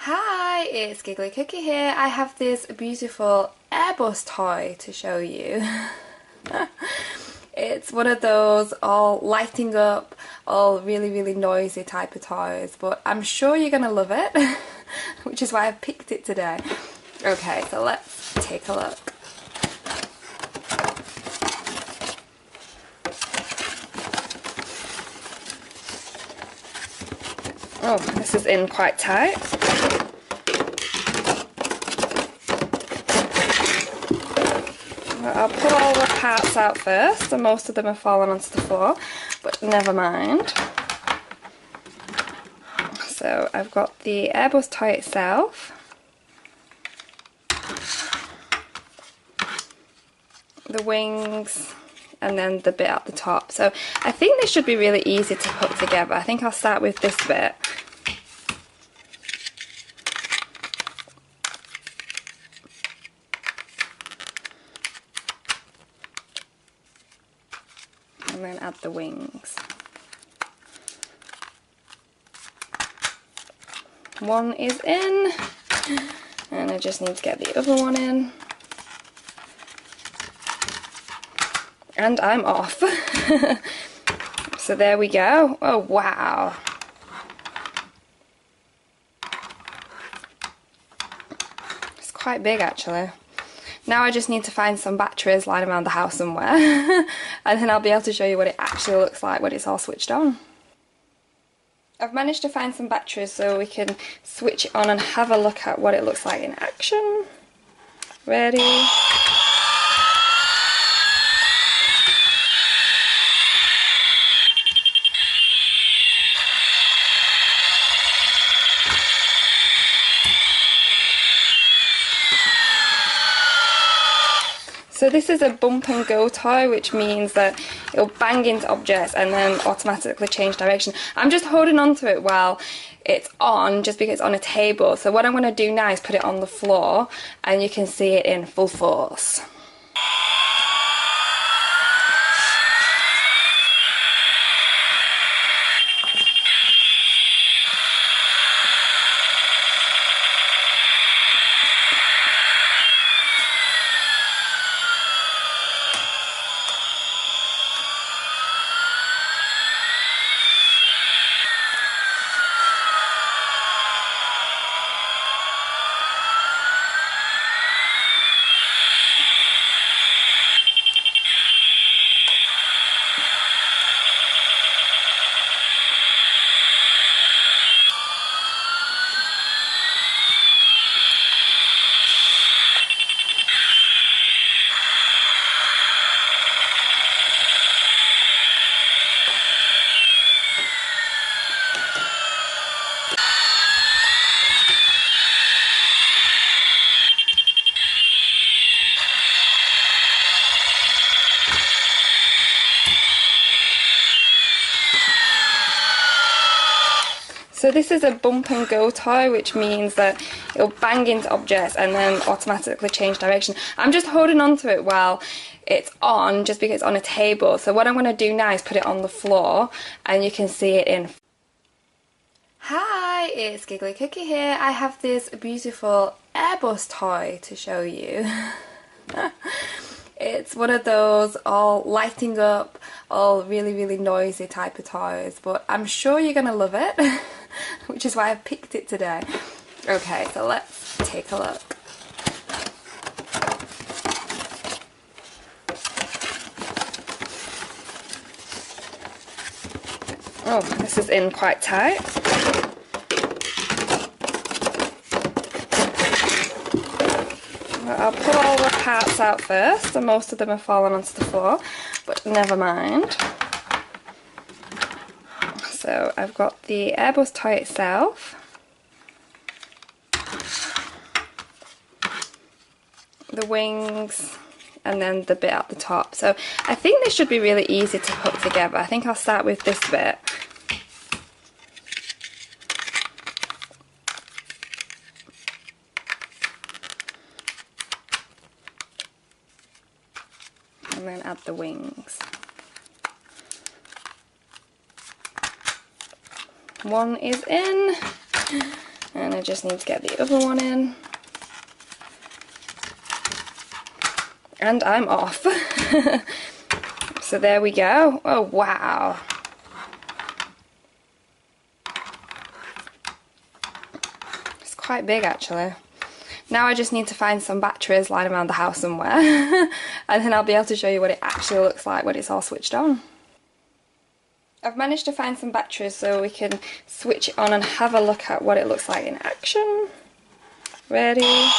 Hi, it's Giggly Cookie here. I have this beautiful Airbus toy to show you. It's one of those all lighting up, all really noisy type of toys, but I'm sure you're gonna love it, which is why I picked it today. Okay, so let's take a look. Oh, this is in quite tight. I'll pull all the parts out first, and most of them have fallen onto the floor, but never mind. So I've got the Airbus toy itself, the wings, and then the bit at the top. So I think this should be really easy to put together. I think I'll start with this bit. And then add the wings. One is in, and I just need to get the other one in. And I'm off. So there we go. Oh wow. It's quite big actually. Now I just need to find some batteries lying around the house somewhere and then I'll be able to show you what it actually looks like when it's all switched on. I've managed to find some batteries so we can switch it on and have a look at what it looks like in action. Ready? So this is a bump and go toy, which means that it'll bang into objects and then automatically change direction. I'm just holding on to it while it's on, just because it's on a table. So what I'm going to do now is put it on the floor and you can see it in full force. So this is a bump and go toy, which means that it'll bang into objects and then automatically change direction. I'm just holding on to it while it's on, just because it's on a table. So what I'm going to do now is put it on the floor and you can see it in. Hi, it's Giggly Cookie here. I have this beautiful Airbus toy to show you. It's one of those all lighting up, all really noisy type of toys, but I'm sure you're gonna love it, which is why I picked it today. Okay, so let's take a look. Oh, this is in quite tight. I'll pull all the parts out first, and most of them have fallen onto the floor, but never mind. So I've got the Airbus toy itself, the wings, and then the bit at the top. So I think this should be really easy to put together. I think I'll start with this bit. And then add the wings. One is in, and I I just need to get the other one in. And I'm off. So there we go. Oh wow. It's quite big actually. Now I just need to find some batteries lying around the house somewhere. And then I'll be able to show you what it actually looks like when it's all switched on. I've managed to find some batteries so we can switch it on and have a look at what it looks like in action. Ready?